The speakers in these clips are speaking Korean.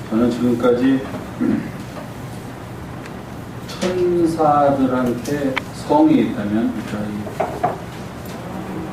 저는 지금까지 천사들한테 성이 있다면, 그러니까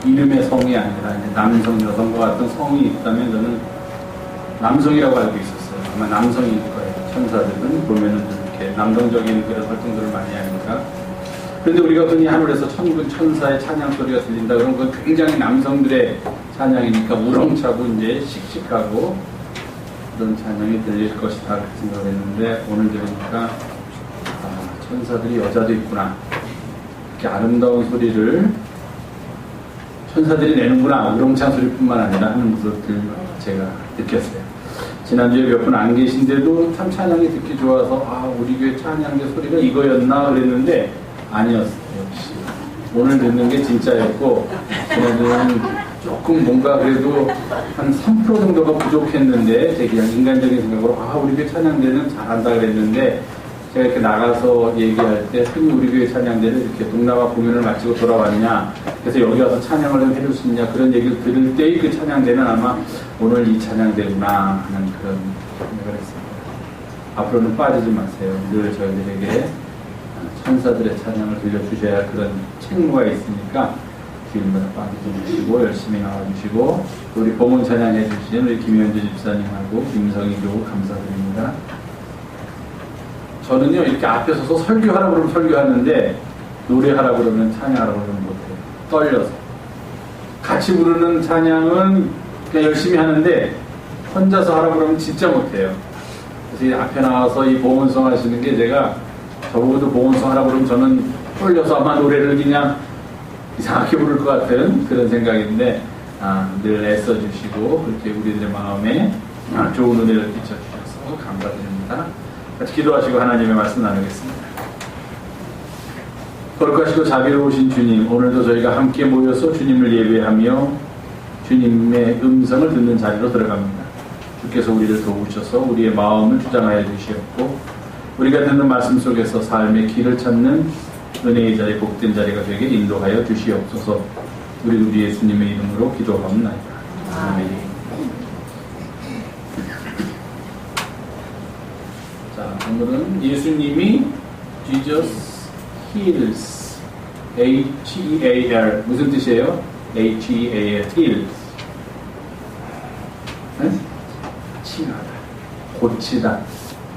이름의 성이 아니라 남성, 여성과 같은 성이 있다면 저는 남성이라고 알고 있었어요. 아마 남성일 거예요. 천사들은 보면은 이렇게 남성적인 그런 활동들을 많이 하니까. 그런데 우리가 흔히 하늘에서 천군 천사의 찬양 소리가 들린다 그러면 그건 굉장히 남성들의 찬양이니까 우렁차고 이제 씩씩하고 그런 찬양이 들릴 것이다 그렇게 생각을 했는데, 오늘 들으니까 천사들이 여자도 있구나, 이렇게 아름다운 소리를 천사들이 내는구나, 우렁찬 소리뿐만 아니라 하는 모습들 제가 느꼈어요. 지난주에 몇 분 안 계신데도 참 찬양이 듣기 좋아서 우리 교회 찬양의 소리가 이거였나 그랬는데 아니었어요. 역시 오늘 듣는 게 진짜였고, 지난주에는 조금 뭔가 그래도 한 3% 정도가 부족했는데, 제 그냥 인간적인 생각으로 우리 교회 찬양대는 잘한다 그랬는데, 제가 이렇게 나가서 얘기할 때 흔히 우리 교회 찬양대를 이렇게 동남아 공연을 마치고 돌아왔냐, 그래서 여기 와서 찬양을 좀 해줄 수 있냐, 그런 얘기를 들을 때의 그 찬양대는 아마 오늘 이 찬양대구나 하는 그런 생각을 했습니다. 앞으로는 빠지지 마세요. 늘 저희들에게 천사들의 찬양을 들려주셔야 할 그런 책무가 있으니까 주일마다 빠지지 마시고 열심히 나와주시고, 우리 봉헌 찬양해 주신 우리 김현주 집사님하고 김성희 교우 감사드립니다. 저는요, 이렇게 앞에 서서 설교하라고 그러면 설교하는데, 노래하라고 그러면 찬양하라고 그러면 못해요. 떨려서. 같이 부르는 찬양은 그냥 열심히 하는데, 혼자서 하라고 그러면 진짜 못해요. 그래서 이 앞에 나와서 이 봉헌송 하시는 게, 제가 저보고도 봉헌송 하라고 그러면 저는 떨려서 아마 노래를 그냥 이상하게 부를 것 같은 그런 생각인데, 늘 애써주시고, 그렇게 우리들의 마음에 좋은 은혜를 끼쳐주셔서 감사드립니다. 같이 기도하시고 하나님의 말씀 나누겠습니다. 거룩하시고 자비로우신 주님, 오늘도 저희가 함께 모여서 주님을 예배하며 주님의 음성을 듣는 자리로 들어갑니다. 주께서 우리를 도우셔서 우리의 마음을 주장하여 주시었고, 우리가 듣는 말씀 속에서 삶의 길을 찾는 은혜의 자리, 복된 자리가 되게 인도하여 주시옵소서. 우리 예수님의 이름으로 기도하옵나이다. 아멘. 오늘은 예수님이 Jesus heals, H-E-A-L, 무슨 뜻이에요? H-E-A-L, heals. 네? 치유하다, 고치다,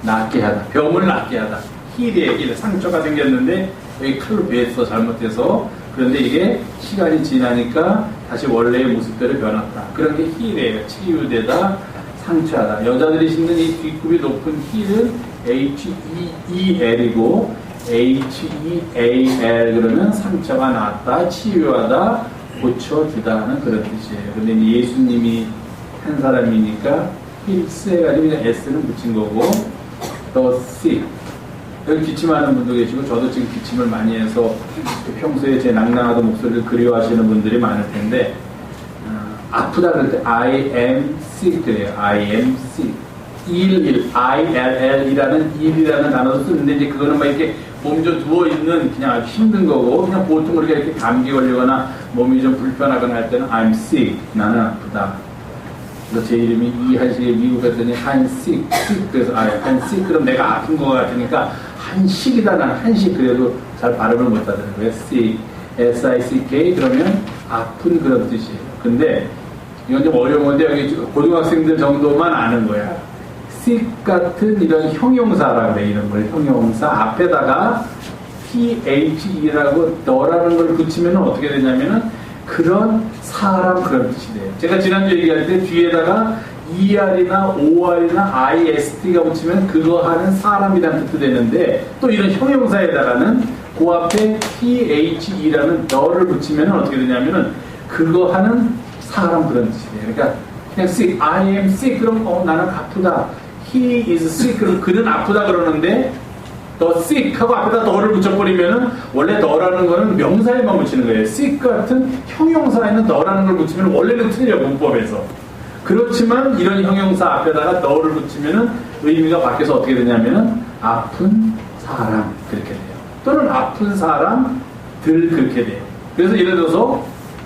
낫게 하다, 병을 낫게 하다. heal의 힐, 상처가 생겼는데 여기 칼로 베었어, 잘못해서. 그런데 이게 시간이 지나니까 다시 원래의 모습대로 변했다. 그런 게 heal이에요. 치유되다, 상처하다. 여자들이 신는 이 뒷굽이 높은 힐은 H-E-E-L이고, H-E-A-L 그러면 상처가 낫다, 치유하다, 고쳐주다 하는 그런 뜻이에요. 근데 예수님이 한 사람이니까 힐스 해가지고 그냥 S는 붙인 거고, the sick. 여기 기침하는 분도 계시고, 저도 지금 기침을 많이 해서 평소에 제 낭낭하던 목소리를 그리워하시는 분들이 많을 텐데, 아프다 그럴 때 I am sick예요. I am sick. ILL이라는 일이라는 단어도 쓰는데, 이제 그거는 막 이렇게 몸이 좀 누워있는 그냥 아주 힘든 거고, 그냥 보통 우리가 이렇게 감기 걸리거나 몸이 좀 불편하거나 할 때는 I'm sick, 나는 아프다. 그래서 제 이름이 이한식에 미국 갔더니 한식, 그래서 한식, 그럼 내가 아픈 거 같으니까 한식이다, 나는 한식. 그래도 잘 발음을 못 하더라고요. sick, S-I-C-K, 그러면 아픈 그런 뜻이에요. 근데 이건 좀 어려운 건데, 여기 고등학생들 정도만 아는 거야. sick 같은 이런 형용사라고 그래. 이런 걸 형용사 앞에다가 THE라고 너라는 걸 붙이면 어떻게 되냐면은 그런 사람, 그런 뜻이 돼요. 제가 지난주 얘기할 때 뒤에다가 ER이나 OR이나 IST가 붙이면 그거 하는 사람이라는 뜻도 되는데, 또 이런 형용사에다가는 그 앞에 THE라는 너를 붙이면 어떻게 되냐면은 그거 하는 사람, 그런 뜻이 돼요. 그러니까 그냥 sick, I am sick, 그럼 나는 아프다. He is sick, 그럼 그는 아프다 그러는데, the sick 하고 앞에다 너를 붙여버리면은 원래 너라는 거는 명사에만 붙이는 거예요. sick 같은 형용사에는 너라는 걸 붙이면 원래는 틀려, 문법에서. 그렇지만 이런 형용사 앞에다가 너를 붙이면은 의미가 바뀌어서 어떻게 되냐면은 아픈 사람, 그렇게 돼요. 또는 아픈 사람들, 그렇게 돼요. 그래서 예를 들어서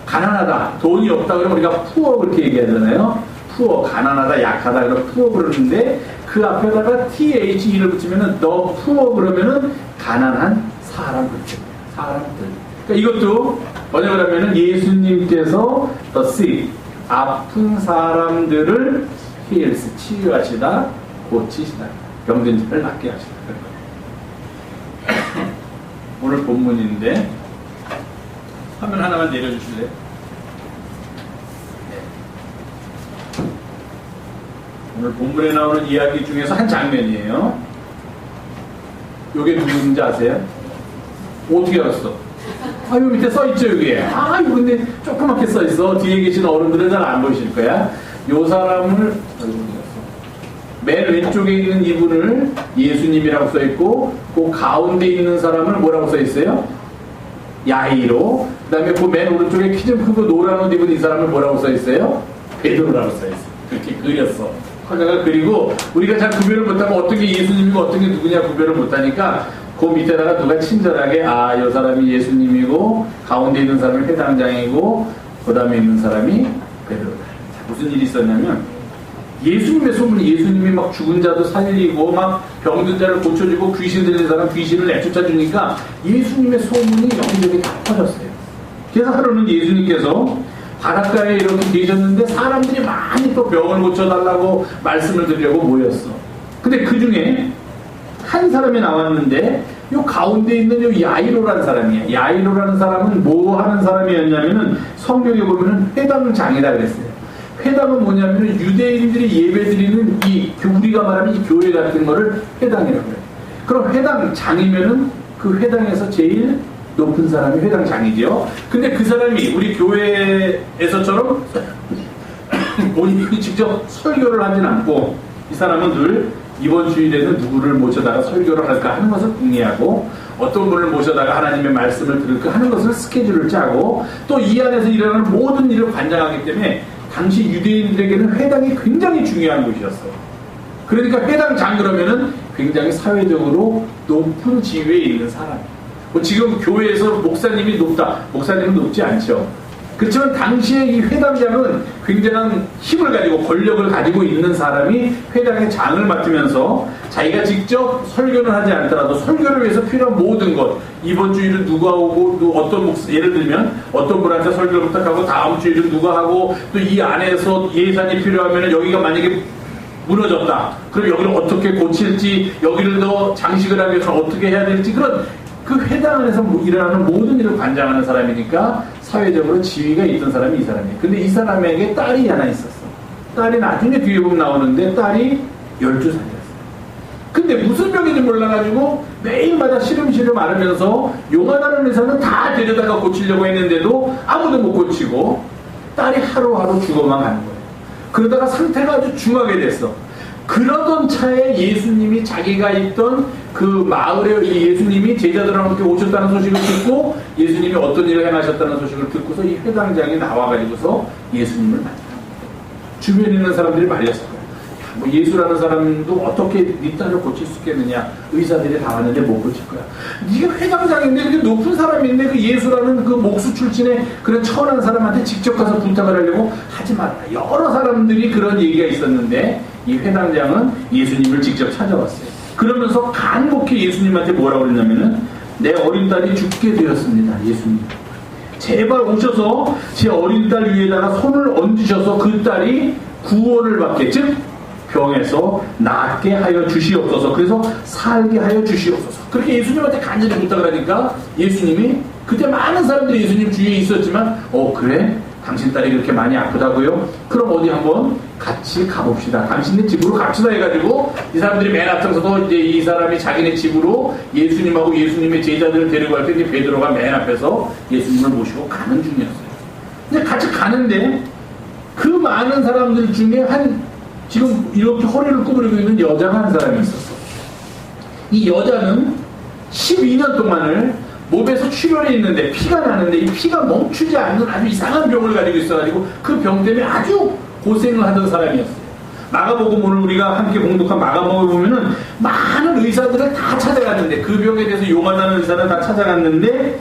가난하다, 돈이 없다 그러면 우리가 푸어 그렇게 얘기하잖아요. 푸어, 가난하다, 약하다 그러면 푸어 그러는데 그 앞에다가 THE를 붙이면은 너 푸어 그러면은 가난한 사람 그렇죠. 사람들. 그러니까 이것도 뭐냐 그러면은 예수님께서 the sick, 아픈 사람들을 heals, 치유하시다, 고치시다, 병든 자를 낫게 하시다. 오늘 본문인데 화면 하나만 내려주실래요? 네. 오늘 본문에 나오는 이야기 중에서 한 장면이에요. 이게 누군지 아세요? 어떻게 알았어? 아, 여기 밑에 써있죠, 여기에. 아, 이거 근데 조그맣게 써있어. 뒤에 계신 어른들은 잘 안 보이실 거야. 요 사람을, 맨 왼쪽에 있는 이분을 예수님이라고 써있고, 그 가운데 있는 사람을 뭐라고 써있어요? 야이로. 그 다음에 그 맨 오른쪽에 키 좀 크고 노란 옷 입은 이 사람을 뭐라고 써있어요? 베드로라고 써있어요. 그렇게 그렸어. 화가가 그리고 우리가 잘 구별을 못하면 어떤 게 예수님이고 어떤 게 누구냐 구별을 못하니까 그 밑에다가 누가 친절하게 이 사람이 예수님이고 가운데 있는 사람이 회당장이고 그 다음에 있는 사람이 베드로다. 무슨 일이 있었냐면 예수님의 소문이 예수님이 막 죽은 자도 살리고 막 병든 자를 고쳐주고 귀신 들린 사람 귀신을 내쫓아주니까 예수님의 소문이 여기저기 다 퍼졌어요. 그래서 하루는 예수님께서 바닷가에 이렇게 계셨는데 사람들이 많이 또 병을 고쳐달라고 말씀을 드리려고 모였어. 근데 그 중에 한 사람이 나왔는데 요 가운데 있는 요 야이로라는 사람이에요. 야이로라는 사람은 뭐 하는 사람이었냐면은 성경에 보면은 회당장이라 그랬어요. 회당은 뭐냐면은 유대인들이 예배드리는 우리가 말하는 이 교회 같은 거를 회당이라고 해요. 그럼 회당장이면은 그 회당에서 제일 높은 사람이 회당장이죠. 근데 그 사람이 우리 교회에서처럼 본인이 직접 설교를 하진 않고 이 사람은 늘 이번 주일에는 누구를 모셔다가 설교를 할까 하는 것을 궁리하고 어떤 분을 모셔다가 하나님의 말씀을 들을까 하는 것을 스케줄을 짜고 또 이 안에서 일어나는 모든 일을 관장하기 때문에 당시 유대인들에게는 회당이 굉장히 중요한 곳이었어요. 그러니까 회당장 그러면은 굉장히 사회적으로 높은 지위에 있는 사람. 지금 교회에서 목사님이 높다. 목사님은 높지 않죠. 그렇지만 당시에 이 회당장은 굉장한 힘을 가지고 권력을 가지고 있는 사람이 회당의 장을 맡으면서 자기가 직접 설교는 하지 않더라도 설교를 위해서 필요한 모든 것 이번 주일은 누가 오고 어떤 목사 예를 들면 어떤 분한테 설교를 부탁하고 다음 주일은 누가 하고 또 이 안에서 예산이 필요하면 여기가 만약에 무너졌다. 그럼 여기를 어떻게 고칠지 여기를 더 장식을 하기 위해서 어떻게 해야 될지 그런 그 회당 안에서 일어나는 모든 일을 관장하는 사람이니까 사회적으로 지위가 있던 사람이 이 사람이에요. 근데 이 사람에게 딸이 하나 있었어. 딸이 나중에 뒤에 보면 나오는데 딸이 12살이었어. 근데 무슨 병인지 몰라가지고 매일마다 시름시름 앓으면서 요만한 의사는 다 데려다가 고치려고 했는데도 아무도 못 고치고 딸이 하루하루 죽어만 가는 거예요. 그러다가 상태가 아주 중하게 됐어. 그러던 차에 예수님이 자기가 있던 그 마을에 예수님이 제자들과 함께 오셨다는 소식을 듣고 예수님이 어떤 일을 행하셨다는 소식을 듣고서 이 회당장이 나와가지고서 예수님을 만납니다. 주변에 있는 사람들이 말렸을 거예요. 뭐 예수라는 사람도 어떻게 네 딸을 고칠 수 있겠느냐. 의사들이 다 왔는데 못 고칠 거야. 네가 회당장인데 그렇게 높은 사람인데 그 예수라는 그 목수 출신의 그런 천한 사람한테 직접 가서 부탁을 하려고 하지 말라. 여러 사람들이 그런 얘기가 있었는데 이 회당장은 예수님을 직접 찾아왔어요. 그러면서 간곡히 예수님한테 뭐라고 그랬냐면은 내 어린 딸이 죽게 되었습니다. 예수님. 제발 오셔서 제 어린 딸 위에다가 손을 얹으셔서 그 딸이 구원을 받게 즉 병에서 낫게 하여 주시옵소서. 그래서 살게 하여 주시옵소서. 그렇게 예수님한테 간절히 부탁을 하니까 예수님이 그때 많은 사람들이 예수님 주위에 있었지만 그래? 당신 딸이 그렇게 많이 아프다고요? 그럼 어디 한번 같이 가봅시다. 당신네 집으로 갑시다 해가지고 이 사람들이 맨 앞서서 이제 이 사람이 자기네 집으로 예수님하고 예수님의 제자들을 데리고 갈 때 이제 베드로가 맨 앞에서 예수님을 모시고 가는 중이었어요. 근데 같이 가는데 그 많은 사람들 중에 지금 이렇게 허리를 구부리고 있는 여자가 한 사람이 있었어. 이 여자는 12년 동안을 몸에서 출혈이 있는데 피가 나는데 이 피가 멈추지 않는 아주 이상한 병을 가지고 있어가지고 그 병 때문에 아주 고생을 하던 사람이었어요. 마가복음 오늘 우리가 함께 봉독한 마가복음을 보면은 많은 의사들을 다 찾아갔는데 그 병에 대해서 요만한 의사를 다 찾아갔는데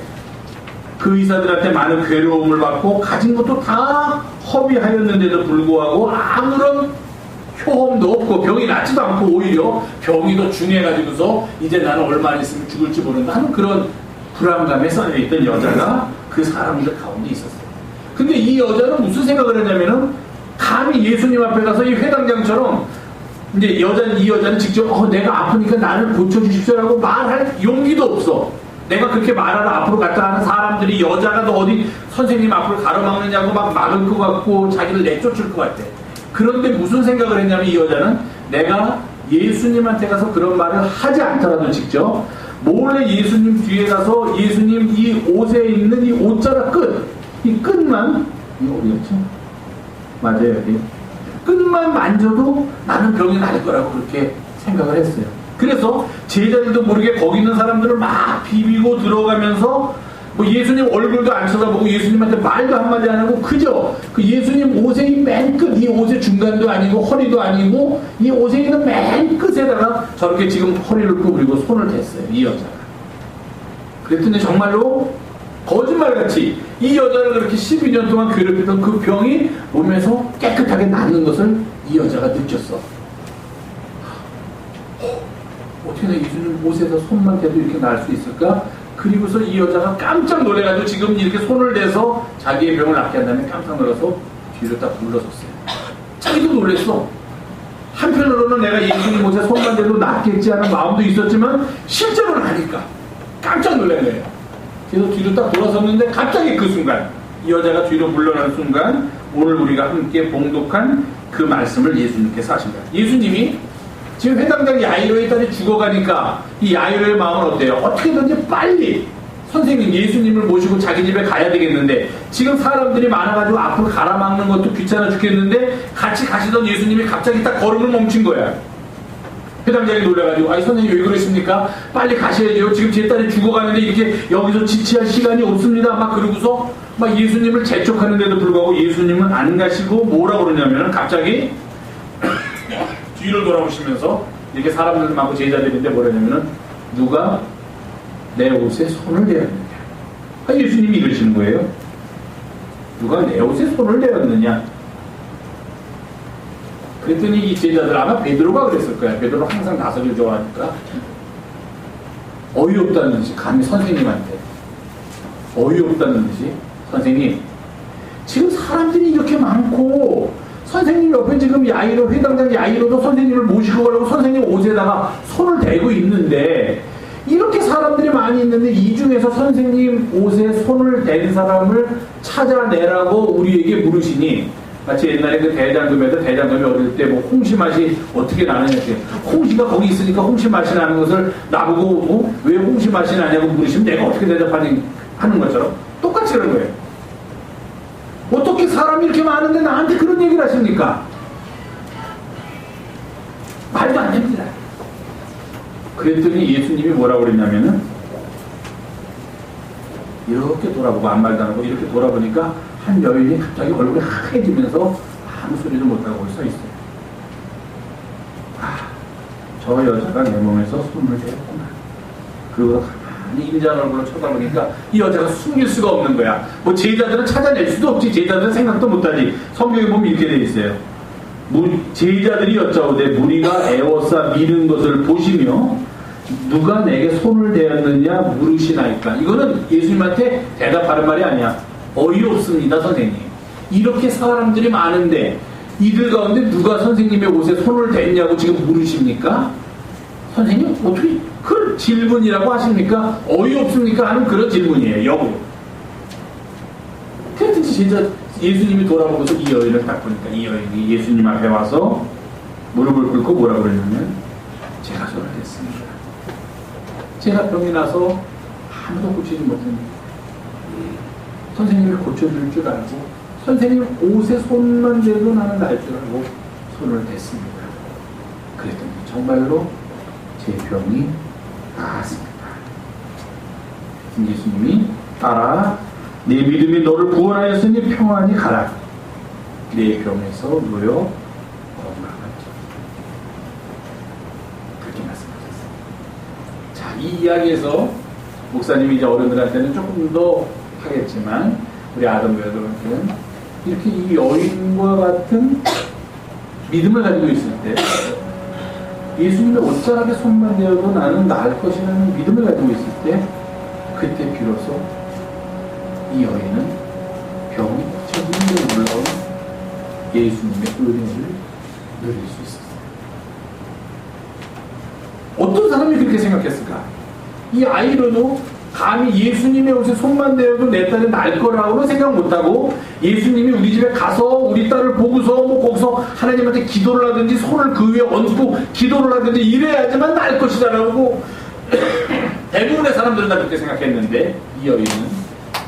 그 의사들한테 많은 괴로움을 받고 가진 것도 다 허비하였는데도 불구하고 아무런 효험도 없고 병이 낫지도 않고 오히려 병이 더 중해가지고서 이제 나는 얼마 안 있으면 죽을지 모른다 하는 그런 불안감에 쌓여있던 여자가 그 사람들 가운데 있었어요. 근데 이 여자는 무슨 생각을 했냐면은 감히 예수님 앞에 가서 이 회당장처럼 이제 이 여자는 직접 내가 아프니까 나를 고쳐주십시오라고 말할 용기도 없어. 내가 그렇게 말하러 앞으로 갔다 하는 사람들이 여자가 너 어디 선생님 앞으로 가로막느냐고 막 막을 것 같고 자기를 내쫓을 것 같아. 그런데 무슨 생각을 했냐면 이 여자는 내가 예수님한테 가서 그런 말을 하지 않더라도 직접 몰래 예수님 뒤에 가서 예수님 이 옷에 있는 이 옷자락 이 끝만 이거 어디였지? 맞아요 여기 끝만 만져도 나는 병이 나을 거라고 그렇게 생각을 했어요. 그래서 제자들도 모르게 거기 있는 사람들을 막 비비고 들어가면서 뭐 예수님 얼굴도 안 쳐다보고 예수님한테 말도 한마디 안 하고 그저 그 예수님 옷의 맨 끝, 이 옷의 중간도 아니고 허리도 아니고 이 옷에 있는 맨 끝에다가 저렇게 지금 허리를 구부리고 손을 댔어요. 이 여자가. 그랬더니 정말로 거짓말같이 이 여자를 그렇게 12년 동안 괴롭히던 그 병이 몸에서 깨끗하게 낫는 것을 이 여자가 느꼈어. 어떻게 나 예수님 옷에서 손만 대도 이렇게 나을 수 있을까? 그리고서 이 여자가 깜짝 놀래가지고 지금 이렇게 손을 대서 자기의 병을 낫게 한다면 깜짝 놀라서 뒤로 딱 물러섰어요. 자기도 놀랬어. 한편으로는 내가 예수님 옷에 손만 대도 낫겠지 하는 마음도 있었지만 실제로는 아니까 깜짝 놀란 거예요. 그래서 뒤로 딱 돌아섰는데 갑자기 그 순간 이 여자가 뒤로 물러나는 순간 오늘 우리가 함께 봉독한 그 말씀을 예수님께서 하신 거예요. 예수님이 지금 회당장 야이로의 딸이 죽어가니까 이 야이로의 마음은 어때요? 어떻게든지 빨리 선생님 예수님을 모시고 자기 집에 가야 되겠는데 지금 사람들이 많아가지고 앞으로 가라막는 것도 귀찮아 죽겠는데 같이 가시던 예수님이 갑자기 딱 걸음을 멈춘 거야. 회당장이 놀라가지고 아니 선생님 왜 그러십니까? 빨리 가셔야죠. 지금 제 딸이 죽어가는데 이렇게 여기서 지체할 시간이 없습니다. 막 그러고서 막 예수님을 재촉하는데도 불구하고 예수님은 안 가시고 뭐라고 그러냐면 갑자기 뒤를 돌아보시면서 이렇게 사람들 많고 제자들인데 뭐라냐면은 누가 내 옷에 손을 대었느냐. 예수님이 이러시는 거예요. 누가 내 옷에 손을 대었느냐. 그랬더니 이 제자들 아마 베드로가 그랬을 거야. 베드로 항상 나서길 좋아하니까 어이없다는 듯이 감히 선생님한테 어이없다는 듯이 선생님 지금 사람들이 이렇게 많고 선생님 옆에 지금 야이로 회당장 야이로도 선생님을 모시고 가려고 선생님 옷에다가 손을 대고 있는데 이렇게 사람들이 많이 있는데 이 중에서 선생님 옷에 손을 댄 사람을 찾아내라고 우리에게 물으시니 마치 옛날에 그 대장금에도 대장금이 어릴 때 뭐 홍시 맛이 어떻게 나느냐 홍시가 거기 있으니까 홍시 맛이 나는 것을 나보고 왜 홍시 맛이 나냐고 물으시면 내가 어떻게 대답하는 것처럼 똑같이 그런 거예요. 어떻게 사람이 이렇게 많은데 나한테 그런 얘기를 하십니까? 말도 안 됩니다. 그랬더니 예수님이 뭐라고 그랬냐면은 이렇게 돌아보고 아무 말도 안 하고 이렇게 돌아보니까 한 여인이 갑자기 얼굴이 하얘지면서 아무 소리도 못하고 서 있어요. 저 여자가 내 몸에서 손을 대었구나. 그러고 가만히 인자한 얼굴로 쳐다보니까 이 여자가 숨길 수가 없는 거야. 뭐 제자들은 찾아낼 수도 없지. 제자들은 생각도 못하지. 성경에 보면 이렇게 돼 있어요. 제자들이 여짜오되 무리가 애워싸 미는 것을 보시며 누가 내게 손을 대었느냐 물으시나이까. 이거는 예수님한테 대답하는 말이 아니야. 어이없습니다 선생님. 이렇게 사람들이 많은데 이들 가운데 누가 선생님의 옷에 손을 댔냐고 지금 물으십니까? 선생님 어떻게 그런 질문이라고 하십니까? 어이없습니까? 하는 그런 질문이에요. 역으로. 그랬더니 진짜 예수님이 돌아보고서 이 여인을 딱 보니까 이 여인이 예수님 앞에 와서 무릎을 꿇고 뭐라고 그랬냐면 제가 손을 댔습니다. 제가 병이 나서 아무도 고치지 못했는데 선생님이 고쳐줄 줄 알고 선생님 옷에 손만 대도 나는 날 줄 알고 손을 댔습니다. 그랬더니 정말로 제 병이 나았습니다. 예수님이 따라 내 믿음이 너를 구원하였으니 평안히 가라. 내 병에서 놓여 건강하지. 그렇게 말씀하셨어요. 자, 이 이야기에서 목사님이 이제 어른들한테는 조금 더 하겠지만 우리 아담과 여러분들은 이렇게 이 여인과 같은 믿음을 가지고 있을 때 예수님의 옷자락에 손만 대어도 나는 나을 것이라는 믿음을 가지고 있을 때 그때 비로소 이 여인은 병이 저 힘들어 올라온 예수님의 은혜를 누릴 수 있었어요. 어떤 사람이 그렇게 생각했을까? 이 아이로도 감히 예수님의 옷에 손만 대어도 내 딸이 날 거라고는 생각 못하고 예수님이 우리 집에 가서 우리 딸을 보고서 뭐 거기서 하나님한테 기도를 하든지 손을 그 위에 얹고 기도를 하든지 이래야지만 날 것이다라고 대부분의 사람들은 다 그렇게 생각했는데 이 여인은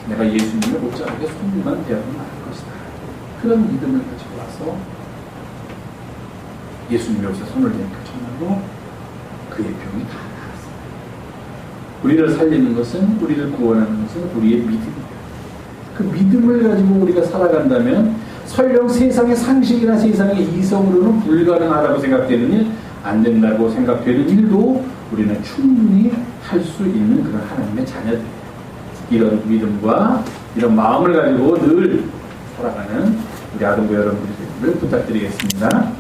내가 예수님의 옷자락에 손만 대어도 날 것이다. 그런 믿음을 가지고 와서 예수님의 옷에 손을 대니까 정말로 그의 병이 다 나았어요. 우리를 살리는 것은, 우리를 구원하는 것은 우리의 믿음입니다. 그 믿음을 가지고 우리가 살아간다면 설령 세상의 상식이나 세상의 이성으로는 불가능하다고 생각되는 일, 안 된다고 생각되는 일도 우리는 충분히 할 수 있는 그런 하나님의 자녀들이에요. 이런 믿음과 이런 마음을 가지고 늘 살아가는 우리 아동부 여러분들을 부탁드리겠습니다.